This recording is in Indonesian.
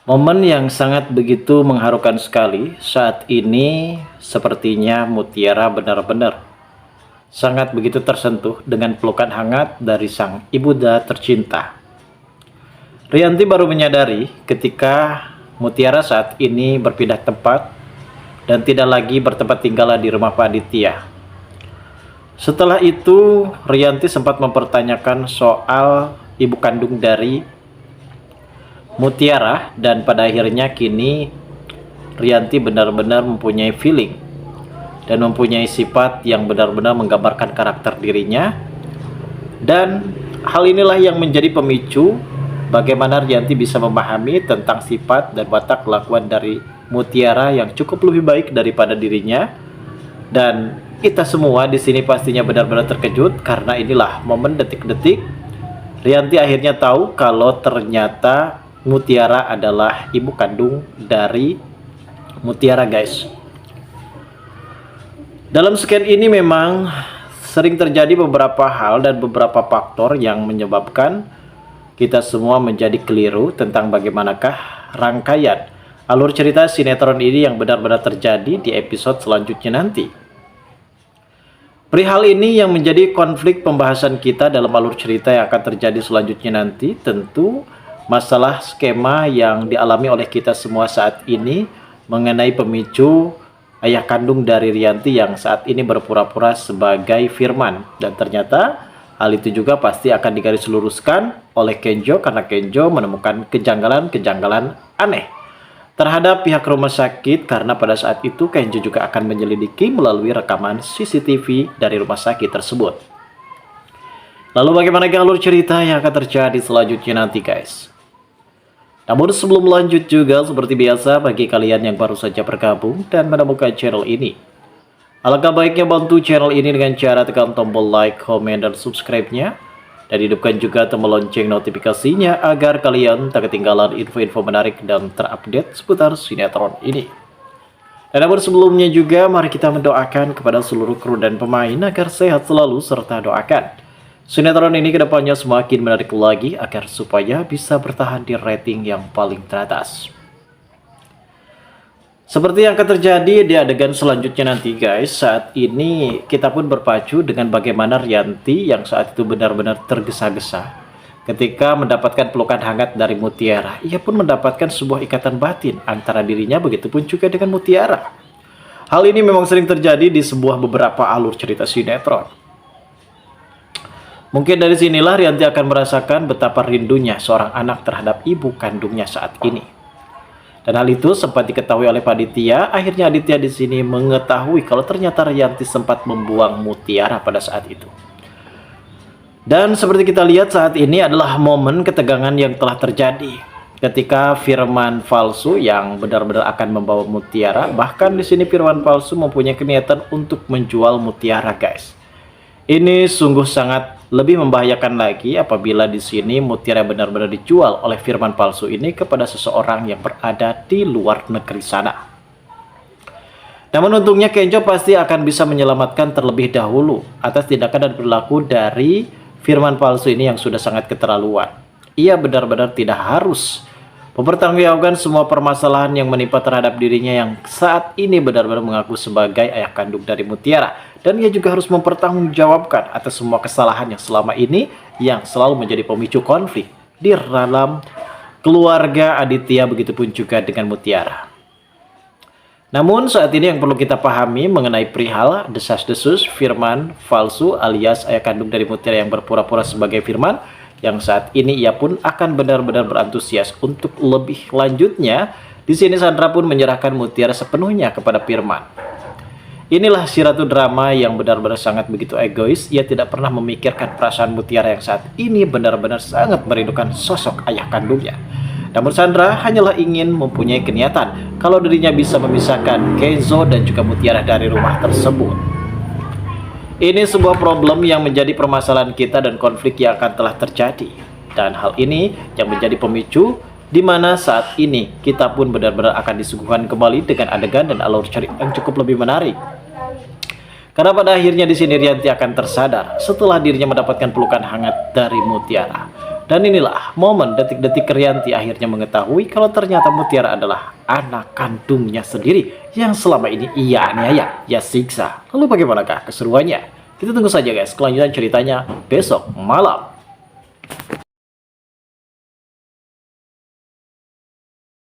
Momen yang sangat begitu mengharukan sekali saat ini sepertinya Mutiara benar-benar sangat begitu tersentuh dengan pelukan hangat dari sang ibunda tercinta. Rianti baru menyadari ketika Mutiara saat ini berpindah tempat dan tidak lagi bertempat tinggal di rumah Pak Aditya. Setelah itu, Rianti sempat mempertanyakan soal ibu kandung dari Mutiara, dan pada akhirnya kini Rianti benar-benar mempunyai feeling dan mempunyai sifat yang benar-benar menggambarkan karakter dirinya, dan hal inilah yang menjadi pemicu bagaimana Rianti bisa memahami tentang sifat dan watak kelakuan dari Mutiara yang cukup lebih baik daripada dirinya. Dan kita semua di sini pastinya benar-benar terkejut karena inilah momen detik-detik Rianti akhirnya tahu kalau ternyata Mutiara adalah ibu kandung dari Mutiara, guys. Dalam scan ini memang sering terjadi beberapa hal dan beberapa faktor yang menyebabkan kita semua menjadi keliru tentang bagaimanakah rangkaian alur cerita sinetron ini yang benar-benar terjadi di episode selanjutnya nanti. Perihal ini yang menjadi konflik pembahasan kita dalam alur cerita yang akan terjadi selanjutnya nanti, tentu masalah skema yang dialami oleh kita semua saat ini mengenai pemicu ayah kandung dari Rianti yang saat ini berpura-pura sebagai Firman, dan ternyata hal itu juga pasti akan digarisλuruskan oleh Kenjo karena Kenjo menemukan kejanggalan-kejanggalan aneh terhadap pihak rumah sakit, karena pada saat itu Kenjo juga akan menyelidiki melalui rekaman CCTV dari rumah sakit tersebut. Lalu bagaimana alur cerita yang akan terjadi selanjutnya nanti, guys? Namun sebelum lanjut juga seperti biasa, bagi kalian yang baru saja bergabung dan menemukan channel ini, alangkah baiknya bantu channel ini dengan cara tekan tombol like, komen, dan subscribe-nya, dan hidupkan juga tombol lonceng notifikasinya agar kalian tak ketinggalan info-info menarik dan terupdate seputar sinetron ini. Dan namun sebelumnya juga, mari kita mendoakan kepada seluruh kru dan pemain agar sehat selalu, serta doakan sinetron ini kedepannya semakin menarik lagi agar supaya bisa bertahan di rating yang paling teratas. Seperti yang akan terjadi di adegan selanjutnya nanti, guys, saat ini kita pun berpacu dengan bagaimana Rianti yang saat itu benar-benar tergesa-gesa ketika mendapatkan pelukan hangat dari Mutiara. Ia pun mendapatkan sebuah ikatan batin antara dirinya, begitupun juga dengan Mutiara. Hal ini memang sering terjadi di sebuah beberapa alur cerita sinetron. Mungkin dari sinilah Rianti akan merasakan betapa rindunya seorang anak terhadap ibu kandungnya saat ini. Dan hal itu sempat diketahui oleh Pak Aditya. Akhirnya Aditya di sini mengetahui kalau ternyata Rianti sempat membuang Mutiara pada saat itu. Dan seperti kita lihat saat ini adalah momen ketegangan yang telah terjadi ketika Firman palsu yang benar-benar akan membawa Mutiara. Bahkan di sini Firman palsu mempunyai niatan untuk menjual Mutiara, guys. Ini sungguh sangat lebih membahayakan lagi apabila di sini Mutiara benar-benar dijual oleh Firman palsu ini kepada seseorang yang berada di luar negeri sana. Namun untungnya Kenjo pasti akan bisa menyelamatkan terlebih dahulu atas tindakan dan perilaku dari Firman palsu ini yang sudah sangat keterlaluan. Ia benar-benar tidak harus mempertanggungjawabkan semua permasalahan yang menimpa terhadap dirinya yang saat ini benar-benar mengaku sebagai ayah kandung dari Mutiara. Dan ia juga harus mempertanggungjawabkan atas semua kesalahan yang selama ini yang selalu menjadi pemicu konflik di dalam keluarga Aditya, begitupun juga dengan Mutiara. Namun saat ini yang perlu kita pahami mengenai perihal desas-desus Firman palsu alias ayah kandung dari Mutiara yang berpura-pura sebagai Firman, yang saat ini ia pun akan benar-benar berantusias untuk lebih lanjutnya. Di sini Sandra pun menyerahkan Mutiara sepenuhnya kepada Firman. Inilah si ratu drama yang benar-benar sangat begitu egois. Ia tidak pernah memikirkan perasaan Mutiara yang saat ini benar-benar sangat merindukan sosok ayah kandungnya. Namun Sandra hanyalah ingin mempunyai keniatan kalau dirinya bisa memisahkan Kenzo dan juga Mutiara dari rumah tersebut. Ini sebuah problem yang menjadi permasalahan kita dan konflik yang akan telah terjadi. Dan hal ini yang menjadi pemicu di mana saat ini kita pun benar-benar akan disuguhkan kembali dengan adegan dan alur cerita yang cukup lebih menarik. Karena pada akhirnya di sini Rianti akan tersadar setelah dirinya mendapatkan pelukan hangat dari Mutiara. Dan inilah momen detik-detik Rianti akhirnya mengetahui kalau ternyata Mutiara adalah anak kandungnya sendiri yang selama ini ia aniaya, ia siksa. Lalu bagaimanakah keseruannya? Kita tunggu saja guys, kelanjutan ceritanya besok malam.